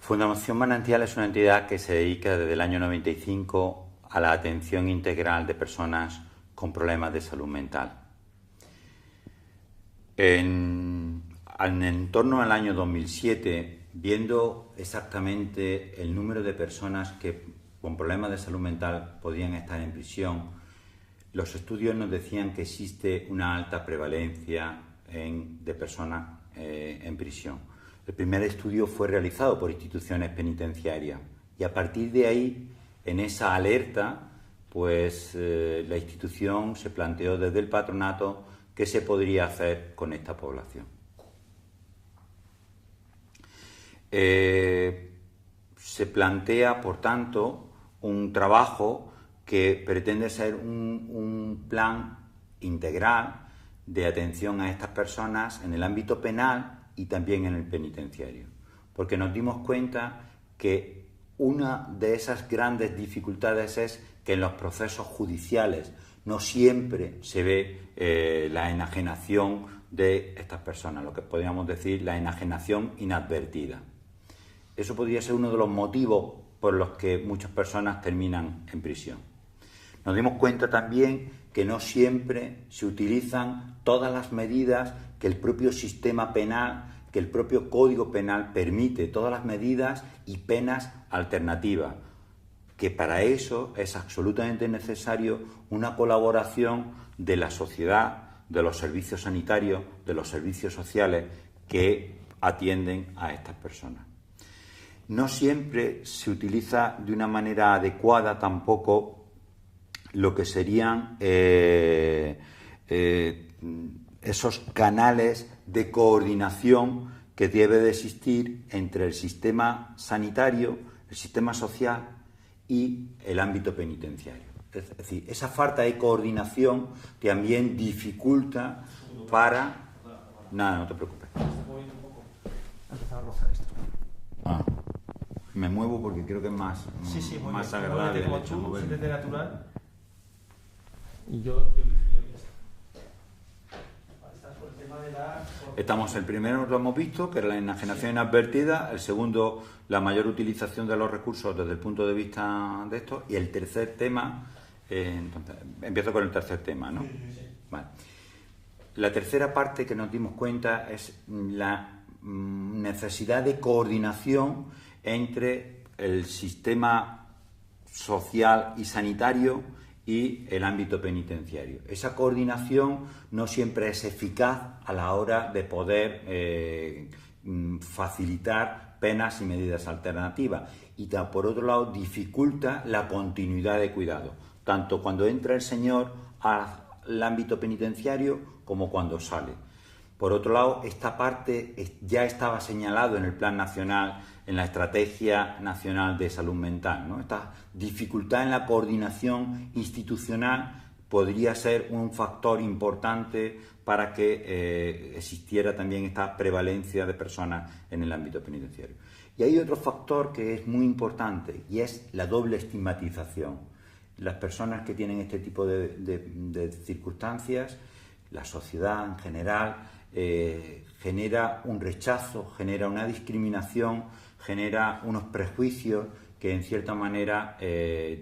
Fundación Manantial es una entidad que se dedica desde el año 95 a la atención integral de personas con problemas de salud mental. En torno al año 2007, viendo exactamente el número de personas que con problemas de salud mental podían estar en prisión, los estudios nos decían que existe una alta prevalencia de personas en prisión. El primer estudio fue realizado por instituciones penitenciarias y a partir de ahí, en esa alerta, pues la institución se planteó desde el patronato qué se podría hacer con esta población. Se plantea, por tanto, un trabajo que pretende ser un plan integral de atención a estas personas en el ámbito penal y también en el penitenciario, porque nos dimos cuenta que una de esas grandes dificultades es que en los procesos judiciales no siempre se ve la enajenación de estas personas, lo que podríamos decir la enajenación inadvertida. Eso podría ser uno de los motivos por los que muchas personas terminan en prisión. Nos dimos cuenta también que no siempre se utilizan todas las medidas que el propio sistema penal, que el propio Código Penal permite, todas las medidas y penas alternativas, que para eso es absolutamente necesario una colaboración de la sociedad, de los servicios sanitarios, de los servicios sociales que atienden a estas personas. No siempre se utiliza de una manera adecuada tampoco lo que serían esos canales de coordinación que debe de existir entre el sistema sanitario, el sistema social y el ámbito penitenciario. Es decir, esa falta de coordinación también dificulta para... Nada, no te preocupes. Me muevo porque creo que es más, más agradable. Como tú, siéntete natural. Y Estamos, el primero lo hemos visto, que era la enajenación inadvertida, el segundo, la mayor utilización de los recursos desde el punto de vista de esto, y el tercer tema, entonces, empiezo con el tercer tema, ¿no? Vale. La tercera parte que nos dimos cuenta es la necesidad de coordinación entre el sistema social y sanitario y el ámbito penitenciario. Esa coordinación no siempre es eficaz a la hora de poder facilitar penas y medidas alternativas y por otro lado dificulta la continuidad de cuidado, tanto cuando entra el señor al ámbito penitenciario como cuando sale. Por otro lado, esta parte ya estaba señalado en el Plan Nacional, en la Estrategia Nacional de Salud Mental, ¿no? Esta dificultad en la coordinación institucional podría ser un factor importante para que existiera también esta prevalencia de personas en el ámbito penitenciario. Y hay otro factor que es muy importante y es la doble estigmatización. Las personas que tienen este tipo de circunstancias, la sociedad en general, genera un rechazo, genera una discriminación, genera unos prejuicios que en cierta manera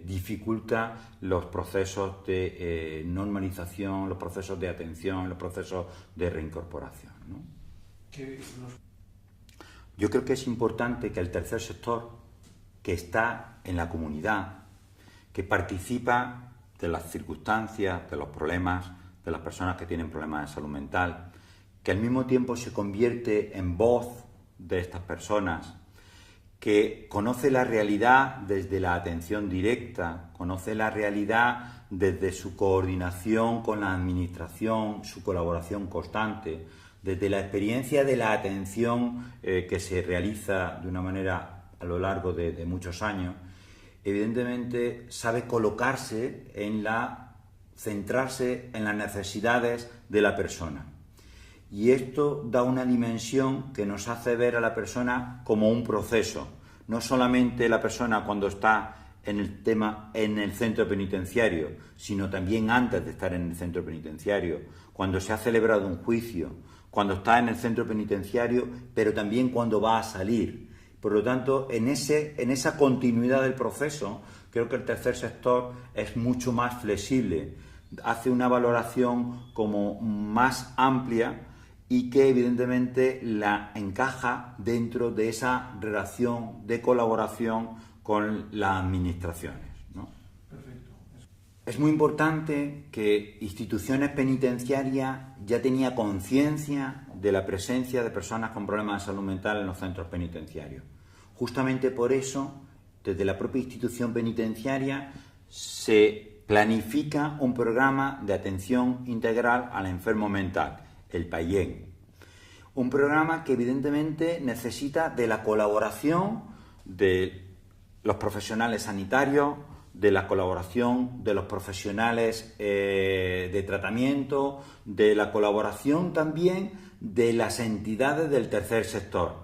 dificulta los procesos de normalización, los procesos de atención, los procesos de reincorporación, ¿no? Yo creo que es importante que el tercer sector, que está en la comunidad, que participa de las circunstancias, de los problemas de las personas que tienen problemas de salud mental, que al mismo tiempo se convierte en voz de estas personas, que conoce la realidad desde la atención directa, conoce la realidad desde su coordinación con la administración, su colaboración constante, desde la experiencia de la atención que se realiza de una manera a lo largo de muchos años, evidentemente sabe colocarse centrarse en las necesidades de la persona. Y esto da una dimensión que nos hace ver a la persona como un proceso. No solamente la persona cuando está en el centro penitenciario, sino también antes de estar en el centro penitenciario, cuando se ha celebrado un juicio, cuando está en el centro penitenciario, pero también cuando va a salir. Por lo tanto, en esa continuidad del proceso, creo que el tercer sector es mucho más flexible, hace una valoración como más amplia y que evidentemente la encaja dentro de esa relación de colaboración con las administraciones, ¿no? Perfecto. Es muy importante que instituciones penitenciarias ya tenía conciencia de la presencia de personas con problemas de salud mental en los centros penitenciarios. Justamente por eso, desde la propia institución penitenciaria se planifica un programa de atención integral al enfermo mental, el PAIEN. Un programa que evidentemente necesita de la colaboración de los profesionales sanitarios, de la colaboración de los profesionales de tratamiento, de la colaboración también de las entidades del tercer sector.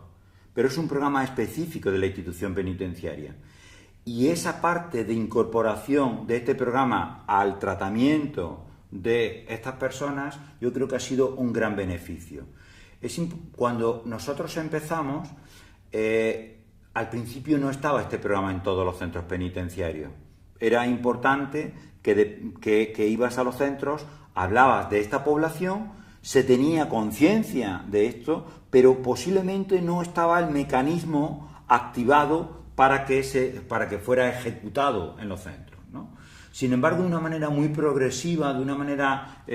Pero es un programa específico de la institución penitenciaria. Y esa parte de incorporación de este programa al tratamiento de estas personas, yo creo que ha sido un gran beneficio. Cuando nosotros empezamos, al principio no estaba este programa en todos los centros penitenciarios. Era importante que ibas a los centros, hablabas de esta población, se tenía conciencia de esto, pero posiblemente no estaba el mecanismo activado para que fuera ejecutado en los centros, ¿no? Sin embargo, de una manera muy progresiva, de una manera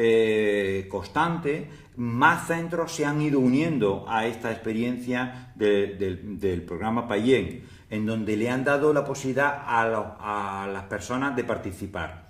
constante, más centros se han ido uniendo a esta experiencia del programa PAIEN, en donde le han dado la posibilidad a las personas de participar.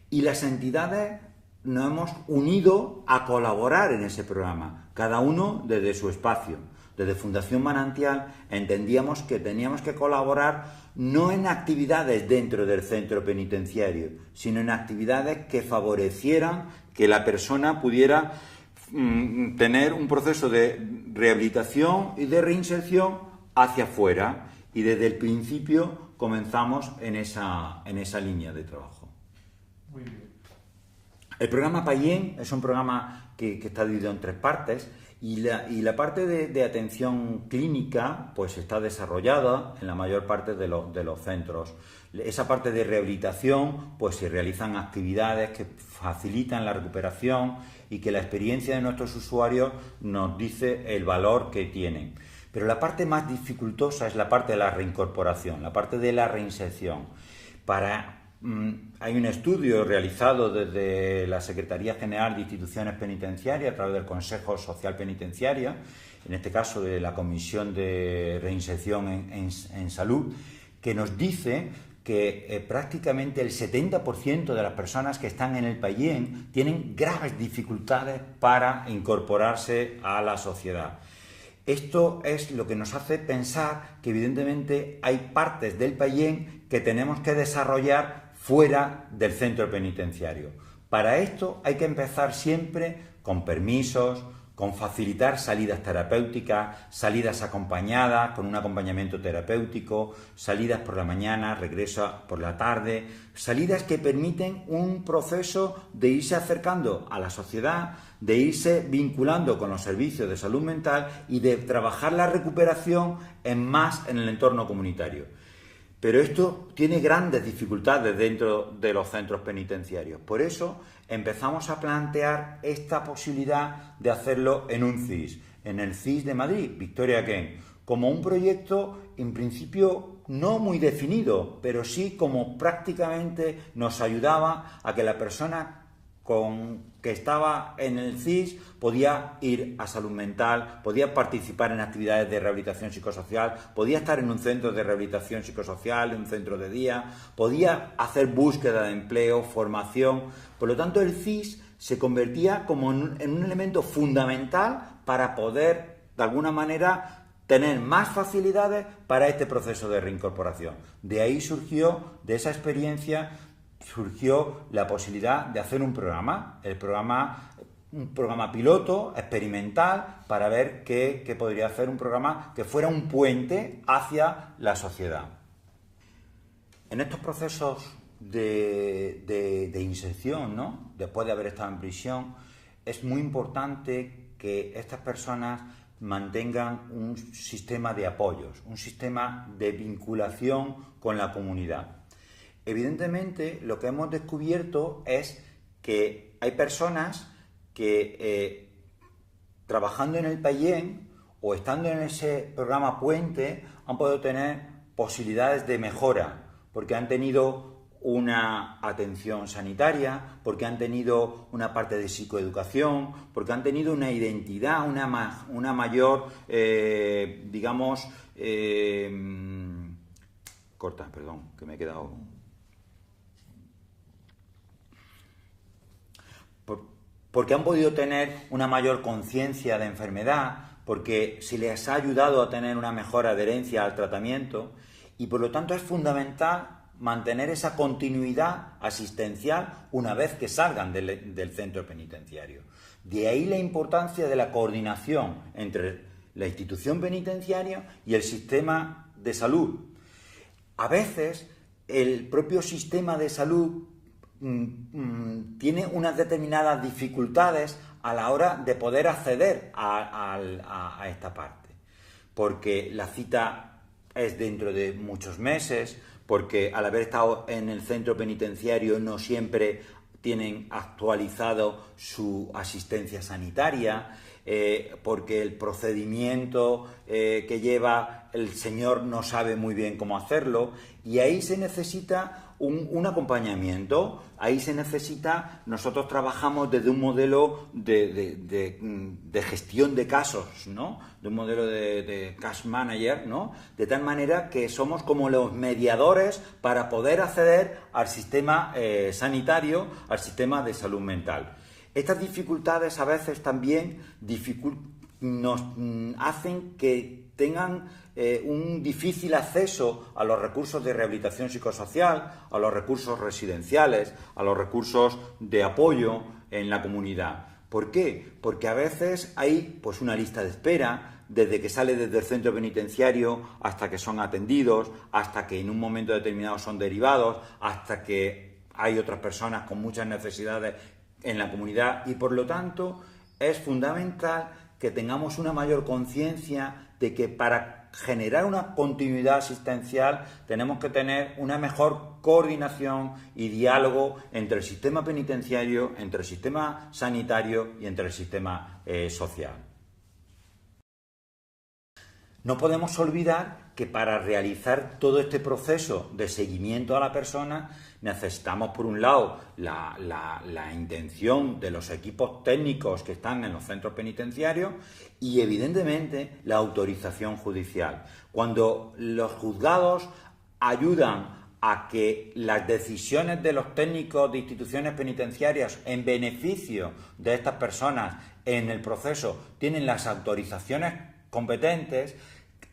Y las entidades nos hemos unido a colaborar en ese programa, cada uno desde su espacio. Desde Fundación Manantial entendíamos que teníamos que colaborar no en actividades dentro del centro penitenciario, sino en actividades que favorecieran que la persona pudiera tener un proceso de rehabilitación y de reinserción hacia afuera. Y desde el principio comenzamos en esa línea de trabajo. Muy bien. El programa PAIEN es un programa que está dividido en 3 partes. Y la parte de atención clínica pues está desarrollada en la mayor parte de los centros. Esa parte de rehabilitación pues se realizan actividades que facilitan la recuperación y que la experiencia de nuestros usuarios nos dice el valor que tienen. Pero la parte más dificultosa es la parte de la reincorporación, la parte de la reinserción. Hay un estudio realizado desde la Secretaría General de Instituciones Penitenciarias a través del Consejo Social Penitenciario, en este caso de la Comisión de Reinserción en Salud, que nos dice que prácticamente el 70% de las personas que están en el PAIEN tienen graves dificultades para incorporarse a la sociedad. Esto es lo que nos hace pensar que evidentemente hay partes del PAIEN que tenemos que desarrollar fuera del centro penitenciario. Para esto hay que empezar siempre con permisos, con facilitar salidas terapéuticas, salidas acompañadas, con un acompañamiento terapéutico, salidas por la mañana, regreso por la tarde, salidas que permiten un proceso de irse acercando a la sociedad, de irse vinculando con los servicios de salud mental y de trabajar la recuperación en el entorno comunitario. Pero esto tiene grandes dificultades dentro de los centros penitenciarios. Por eso empezamos a plantear esta posibilidad de hacerlo en un CIS, en el CIS de Madrid, Victoria Kent, como un proyecto en principio no muy definido, pero sí como prácticamente nos ayudaba a que la persona que estaba en el CIS podía ir a salud mental, podía participar en actividades de rehabilitación psicosocial, podía estar en un centro de rehabilitación psicosocial, en un centro de día, podía hacer búsqueda de empleo, formación. Por lo tanto, el CIS se convertía como en un elemento fundamental para poder, de alguna manera, tener más facilidades para este proceso de reincorporación. De ahí de esa experiencia, surgió la posibilidad de hacer un programa piloto, experimental, para ver qué podría hacer un programa que fuera un puente hacia la sociedad. En estos procesos de inserción, ¿no?, después de haber estado en prisión, es muy importante que estas personas mantengan un sistema de apoyos, un sistema de vinculación con la comunidad. Evidentemente, lo que hemos descubierto es que hay personas que trabajando en el Payén o estando en ese programa Puente han podido tener posibilidades de mejora, porque han tenido una atención sanitaria, porque han tenido una parte de psicoeducación, porque han tenido una identidad, una mayor, corta, perdón, que me he quedado... Porque han podido tener una mayor conciencia de enfermedad, porque se les ha ayudado a tener una mejor adherencia al tratamiento y por lo tanto es fundamental mantener esa continuidad asistencial una vez que salgan del centro penitenciario. De ahí la importancia de la coordinación entre la institución penitenciaria y el sistema de salud. A veces el propio sistema de salud tiene unas determinadas dificultades a la hora de poder acceder a esta parte, porque la cita es dentro de muchos meses, porque al haber estado en el centro penitenciario no siempre tienen actualizado su asistencia sanitaria, porque el procedimiento que lleva el señor no sabe muy bien cómo hacerlo, y ahí se necesita un acompañamiento, ahí se necesita, nosotros trabajamos desde un modelo de gestión de casos, ¿no? De un modelo de cash manager, ¿no? De tal manera que somos como los mediadores para poder acceder al sistema sanitario, al sistema de salud mental. Estas dificultades a veces también nos hacen que tengan un difícil acceso a los recursos de rehabilitación psicosocial, a los recursos residenciales, a los recursos de apoyo en la comunidad. ¿Por qué? Porque a veces hay pues una lista de espera, desde que sale desde el centro penitenciario hasta que son atendidos, hasta que en un momento determinado son derivados, hasta que hay otras personas con muchas necesidades en la comunidad y por lo tanto es fundamental que tengamos una mayor conciencia de que para generar una continuidad asistencial tenemos que tener una mejor coordinación y diálogo entre el sistema penitenciario, entre el sistema sanitario y entre el sistema social. No podemos olvidar que para realizar todo este proceso de seguimiento a la persona necesitamos, por un lado, la intención de los equipos técnicos que están en los centros penitenciarios y, evidentemente, la autorización judicial. Cuando los juzgados ayudan a que las decisiones de los técnicos de instituciones penitenciarias en beneficio de estas personas en el proceso tienen las autorizaciones competentes,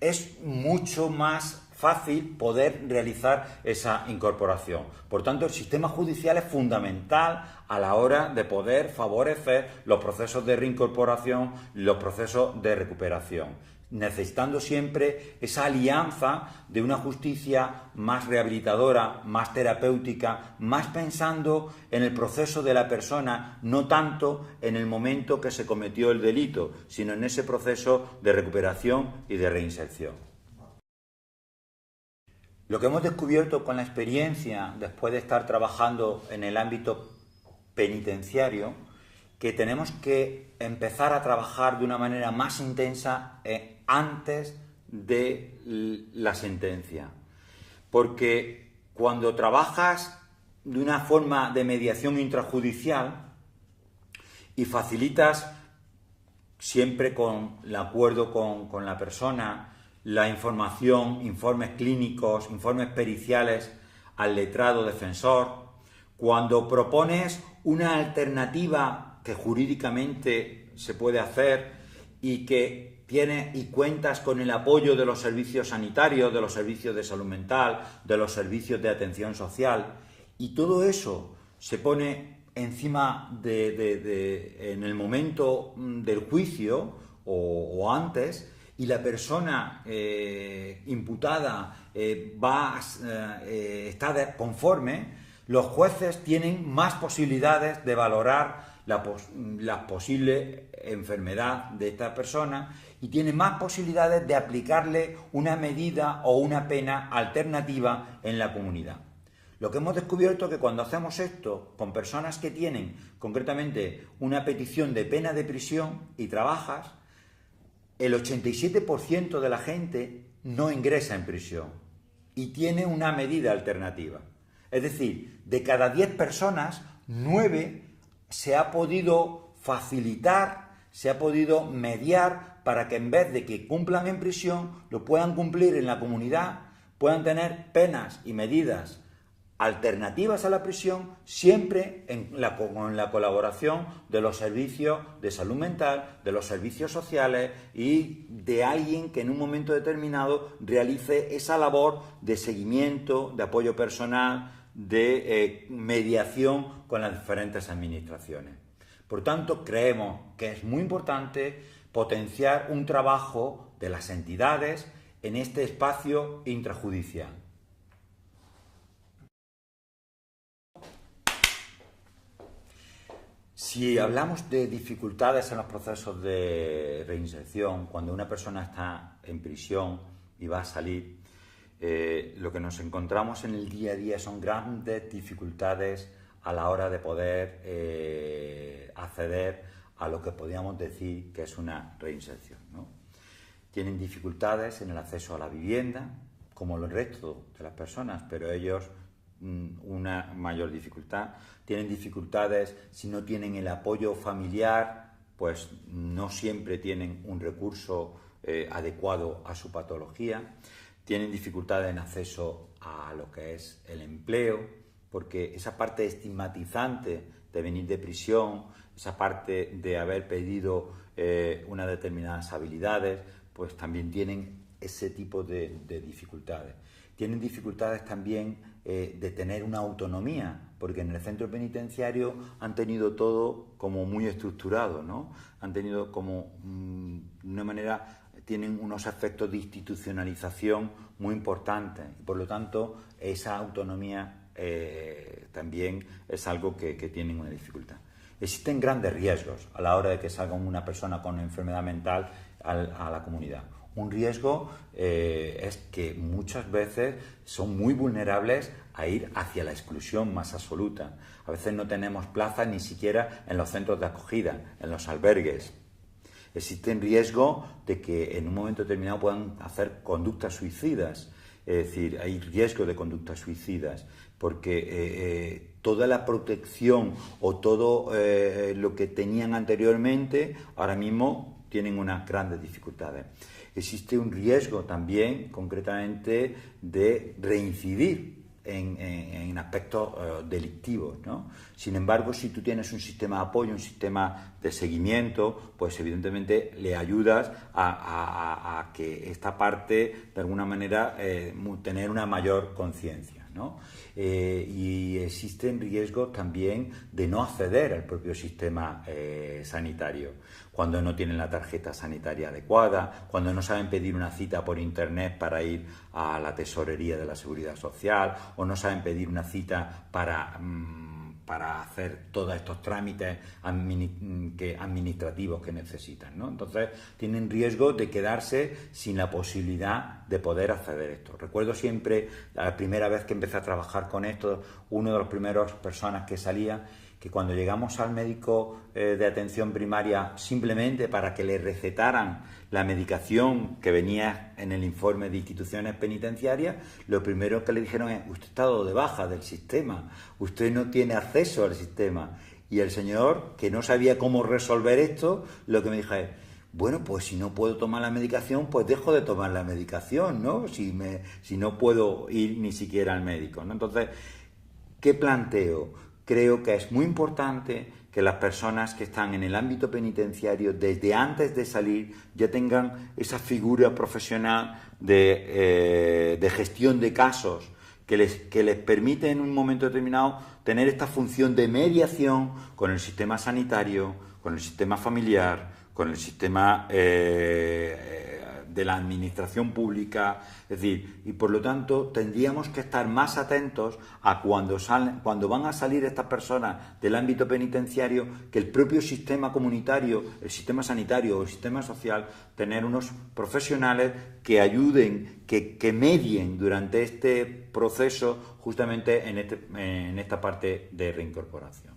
es mucho más fácil poder realizar esa incorporación. Por tanto, el sistema judicial es fundamental a la hora de poder favorecer los procesos de reincorporación, los procesos de recuperación, necesitando siempre esa alianza de una justicia más rehabilitadora, más terapéutica, más pensando en el proceso de la persona, no tanto en el momento que se cometió el delito, sino en ese proceso de recuperación y de reinserción. Lo que hemos descubierto con la experiencia, después de estar trabajando en el ámbito penitenciario, que tenemos que empezar a trabajar de una manera más intensa antes de la sentencia. Porque cuando trabajas de una forma de mediación intrajudicial y facilitas siempre con el acuerdo con la persona, la información, informes clínicos, informes periciales al letrado defensor, cuando propones una alternativa que jurídicamente se puede hacer y que cuentas con el apoyo de los servicios sanitarios, de los servicios de salud mental, de los servicios de atención social, y todo eso se pone encima en el momento del juicio o antes, y la persona imputada está conforme, los jueces tienen más posibilidades de valorar la posible enfermedad de esta persona y tiene más posibilidades de aplicarle una medida o una pena alternativa en la comunidad. Lo que hemos descubierto es que cuando hacemos esto con personas que tienen concretamente una petición de pena de prisión y trabajas, el 87% de la gente no ingresa en prisión y tiene una medida alternativa. Es decir, de cada 10 personas, 9 se ha podido facilitar, se ha podido mediar para que en vez de que cumplan en prisión, lo puedan cumplir en la comunidad, puedan tener penas y medidas alternativas a la prisión, siempre con la colaboración de los servicios de salud mental, de los servicios sociales y de alguien que en un momento determinado realice esa labor de seguimiento, de apoyo personal, de mediación con las diferentes administraciones. Por tanto, creemos que es muy importante potenciar un trabajo de las entidades en este espacio intrajudicial. Si hablamos de dificultades en los procesos de reinserción, cuando una persona está en prisión y va a salir, lo que nos encontramos en el día a día son grandes dificultades a la hora de poder acceder a lo que podríamos decir que es una reinserción, ¿no? Tienen dificultades en el acceso a la vivienda, como el resto de las personas, pero ellos una mayor dificultad. Tienen dificultades si no tienen el apoyo familiar, pues no siempre tienen un recurso adecuado a su patología. Tienen dificultades en acceso a lo que es el empleo, porque esa parte estigmatizante de venir de prisión, esa parte de haber pedido unas determinadas habilidades, pues también tienen ese tipo de dificultades. Tienen dificultades también de tener una autonomía, porque en el centro penitenciario han tenido todo como muy estructurado, ¿no? Han tenido como, de una manera, tienen unos efectos de institucionalización muy importantes y por lo tanto esa autonomía también es algo que tienen una dificultad. Existen grandes riesgos a la hora de que salga una persona con enfermedad mental a la comunidad. Un riesgo es que muchas veces son muy vulnerables a ir hacia la exclusión más absoluta. A veces no tenemos plazas ni siquiera en los centros de acogida, en los albergues. Existe riesgo de que en un momento determinado puedan hacer conductas suicidas. Es decir, hay riesgo de conductas suicidas porque toda la protección o todo lo que tenían anteriormente ahora mismo tienen unas grandes dificultades. Existe un riesgo también, concretamente, de reincidir en aspectos delictivos, ¿no? Sin embargo, si tú tienes un sistema de apoyo, un sistema de seguimiento, pues evidentemente le ayudas a que esta parte, de alguna manera, tener una mayor conciencia, ¿no? Y existen riesgos también de no acceder al propio sistema sanitario, cuando no tienen la tarjeta sanitaria adecuada, cuando no saben pedir una cita por internet para ir a la tesorería de la Seguridad Social, o no saben pedir una cita para hacer todos estos trámites administrativos que necesitan, ¿no? Entonces tienen riesgo de quedarse sin la posibilidad de poder acceder a esto. Recuerdo siempre, la primera vez que empecé a trabajar con esto, uno de los primeros personas que salía, que cuando llegamos al médico de atención primaria simplemente para que le recetaran la medicación que venía en el informe de instituciones penitenciarias, lo primero que le dijeron es: usted está dado de baja del sistema, usted no tiene acceso al sistema. Y el señor, que no sabía cómo resolver esto, lo que me dijo es: bueno, pues si no puedo tomar la medicación, pues dejo de tomar la medicación, ¿no? Si no puedo ir ni siquiera al médico, ¿no? Entonces, ¿qué planteo? Creo que es muy importante que las personas que están en el ámbito penitenciario, desde antes de salir, ya tengan esa figura profesional de gestión de casos que les permite en un momento determinado tener esta función de mediación con el sistema sanitario, con el sistema familiar, con el sistema de de la administración pública, es decir, y por lo tanto tendríamos que estar más atentos a cuando van a salir estas personas del ámbito penitenciario, que el propio sistema comunitario, el sistema sanitario o el sistema social, tener unos profesionales que ayuden, que medien durante este proceso justamente en esta parte de reincorporación.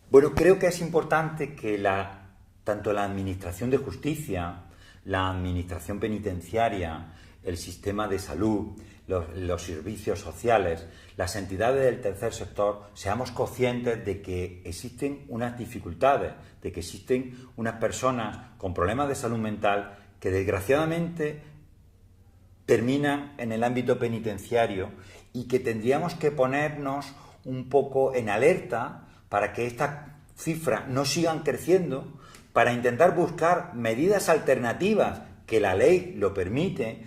Bueno, creo que es importante que tanto la Administración de Justicia, la Administración Penitenciaria, el sistema de salud, los servicios sociales, las entidades del tercer sector, seamos conscientes de que existen unas dificultades, de que existen unas personas con problemas de salud mental que desgraciadamente terminan en el ámbito penitenciario y que tendríamos que ponernos un poco en alerta para que estas cifras no sigan creciendo, para intentar buscar medidas alternativas, que la ley lo permite,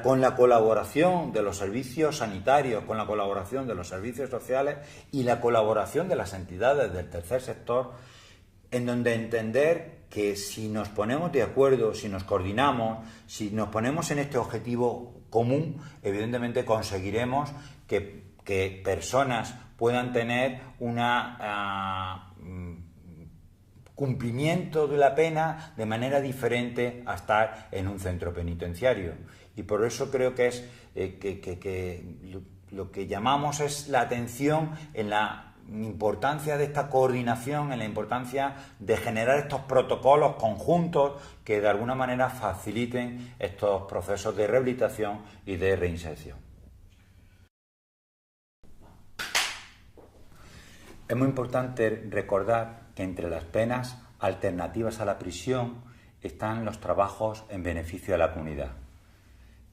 con la colaboración de los servicios sanitarios, con la colaboración de los servicios sociales y la colaboración de las entidades del tercer sector, en donde entender que si nos ponemos de acuerdo, si nos coordinamos, si nos ponemos en este objetivo común, evidentemente conseguiremos que personas puedan tener cumplimiento de la pena de manera diferente a estar en un centro penitenciario. Y por eso creo que es lo que llamamos es la atención en la importancia de esta coordinación, en la importancia de generar estos protocolos conjuntos que de alguna manera faciliten estos procesos de rehabilitación y de reinserción. Es muy importante recordar que entre las penas alternativas a la prisión están los trabajos en beneficio de la comunidad,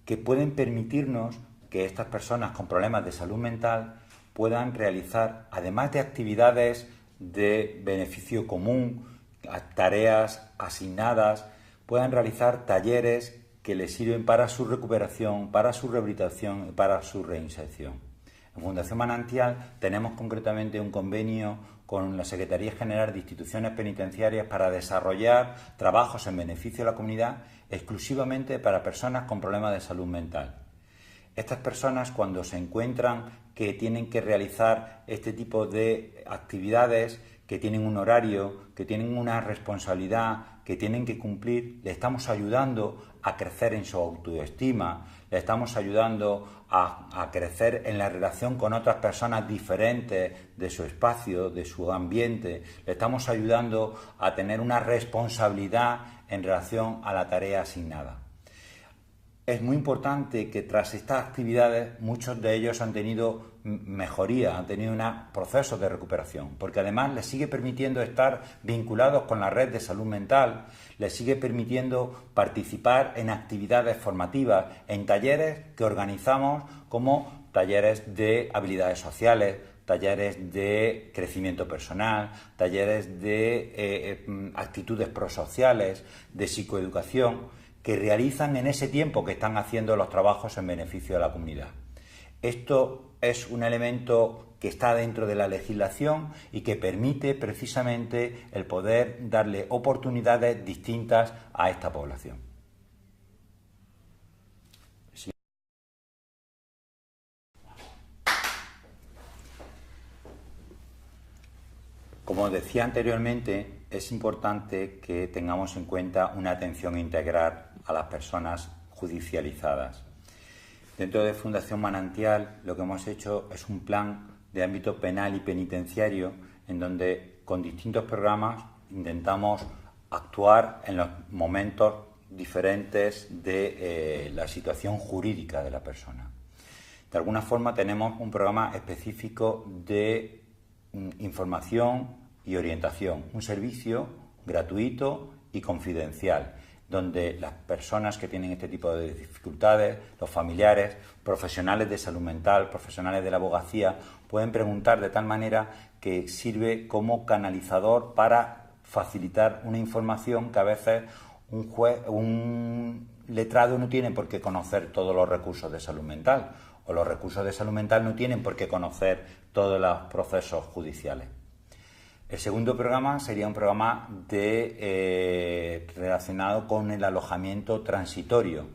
que pueden permitirnos que estas personas con problemas de salud mental puedan realizar, además de actividades de beneficio común, tareas asignadas, puedan realizar talleres que les sirven para su recuperación, para su rehabilitación y para su reinserción. En Fundación Manantial tenemos concretamente un convenio con la Secretaría General de Instituciones Penitenciarias para desarrollar trabajos en beneficio de la comunidad exclusivamente para personas con problemas de salud mental. Estas personas, cuando se encuentran que tienen que realizar este tipo de actividades, que tienen un horario, que tienen una responsabilidad, que tienen que cumplir, le estamos ayudando a crecer en su autoestima, le estamos ayudando a crecer en la relación con otras personas diferentes de su espacio, de su ambiente, le estamos ayudando a tener una responsabilidad en relación a la tarea asignada. Es muy importante que tras estas actividades muchos de ellos han tenido mejoría, han tenido procesos de recuperación, porque además les sigue permitiendo estar vinculados con la red de salud mental, les sigue permitiendo participar en actividades formativas, en talleres que organizamos como talleres de habilidades sociales, talleres de crecimiento personal, talleres de actitudes prosociales, de psicoeducación, que realizan en ese tiempo que están haciendo los trabajos en beneficio de la comunidad. Esto es un elemento que está dentro de la legislación y que permite precisamente el poder darle oportunidades distintas a esta población. Sí. Como decía anteriormente, es importante que tengamos en cuenta una atención integral a las personas judicializadas. Dentro de Fundación Manantial lo que hemos hecho es un plan de ámbito penal y penitenciario en donde con distintos programas intentamos actuar en los momentos diferentes de la situación jurídica de la persona. De alguna forma tenemos un programa específico de información y orientación, un servicio gratuito y confidencial, donde las personas que tienen este tipo de dificultades, los familiares, profesionales de salud mental, profesionales de la abogacía, pueden preguntar de tal manera que sirve como canalizador para facilitar una información que a veces un letrado no tiene por qué conocer todos los recursos de salud mental, o los recursos de salud mental no tienen por qué conocer todos los procesos judiciales. El segundo programa sería un programa relacionado con el alojamiento transitorio.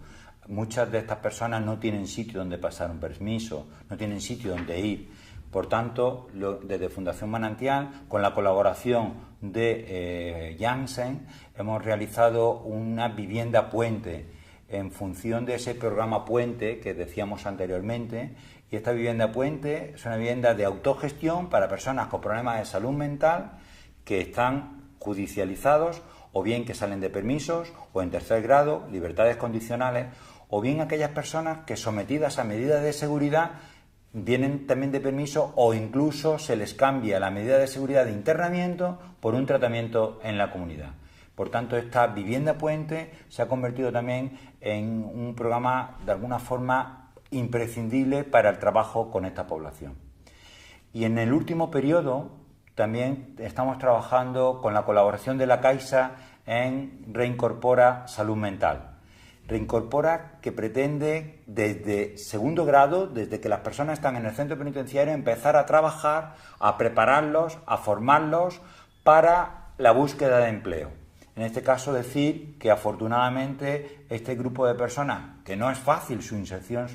Muchas de estas personas no tienen sitio donde pasar un permiso, no tienen sitio donde ir. Por tanto, desde Fundación Manantial, con la colaboración de Janssen, hemos realizado una vivienda puente en función de ese programa puente que decíamos anteriormente. Y esta vivienda puente es una vivienda de autogestión para personas con problemas de salud mental que están judicializados, o bien que salen de permisos, o en tercer grado, libertades condicionales, o bien aquellas personas que, sometidas a medidas de seguridad, vienen también de permiso, o incluso se les cambia la medida de seguridad de internamiento por un tratamiento en la comunidad. Por tanto, esta vivienda puente se ha convertido también en un programa de alguna forma imprescindible para el trabajo con esta población. Y en el último periodo también estamos trabajando con la colaboración de la Caixa en Reincorpora Salud Mental. Reincorpora, que pretende desde segundo grado, desde que las personas están en el centro penitenciario, empezar a trabajar, a prepararlos, a formarlos para la búsqueda de empleo. En este caso, decir que afortunadamente este grupo de personas, que no es fácil su inserción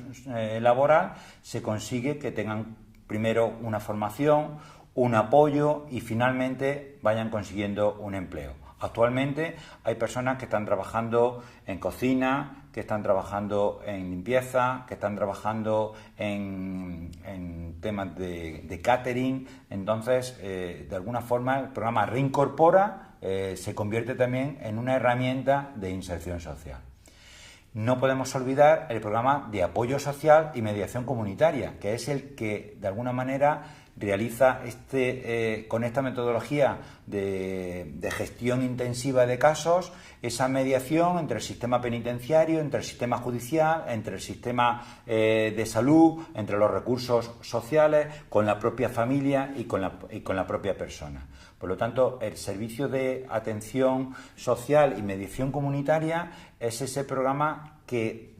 laboral, se consigue que tengan primero una formación, un apoyo y finalmente vayan consiguiendo un empleo. Actualmente hay personas que están trabajando en cocina, que están trabajando en limpieza, que están trabajando en temas de catering. Entonces, de alguna forma, el programa Reincorpora se convierte también en una herramienta de inserción social. No podemos olvidar el programa de apoyo social y mediación comunitaria, que es el que, de alguna manera, realiza con esta metodología de gestión intensiva de casos, esa mediación entre el sistema penitenciario, entre el sistema judicial, entre el sistema de salud, entre los recursos sociales, con la propia familia y con la propia persona. Por lo tanto, el servicio de atención social y mediación comunitaria es ese programa que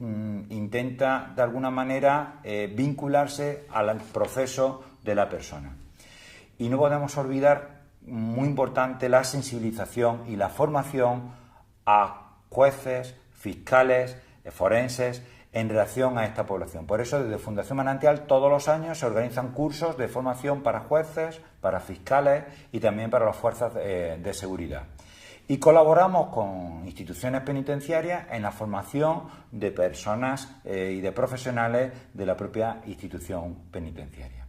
intenta, de alguna manera, vincularse al proceso de la persona. Y no podemos olvidar, muy importante, la sensibilización y la formación a jueces, fiscales, forenses, en relación a esta población. Por eso, desde Fundación Manantial, todos los años se organizan cursos de formación para jueces, para fiscales y también para las fuerzas de seguridad. Y colaboramos con instituciones penitenciarias en la formación de personas y de profesionales de la propia institución penitenciaria.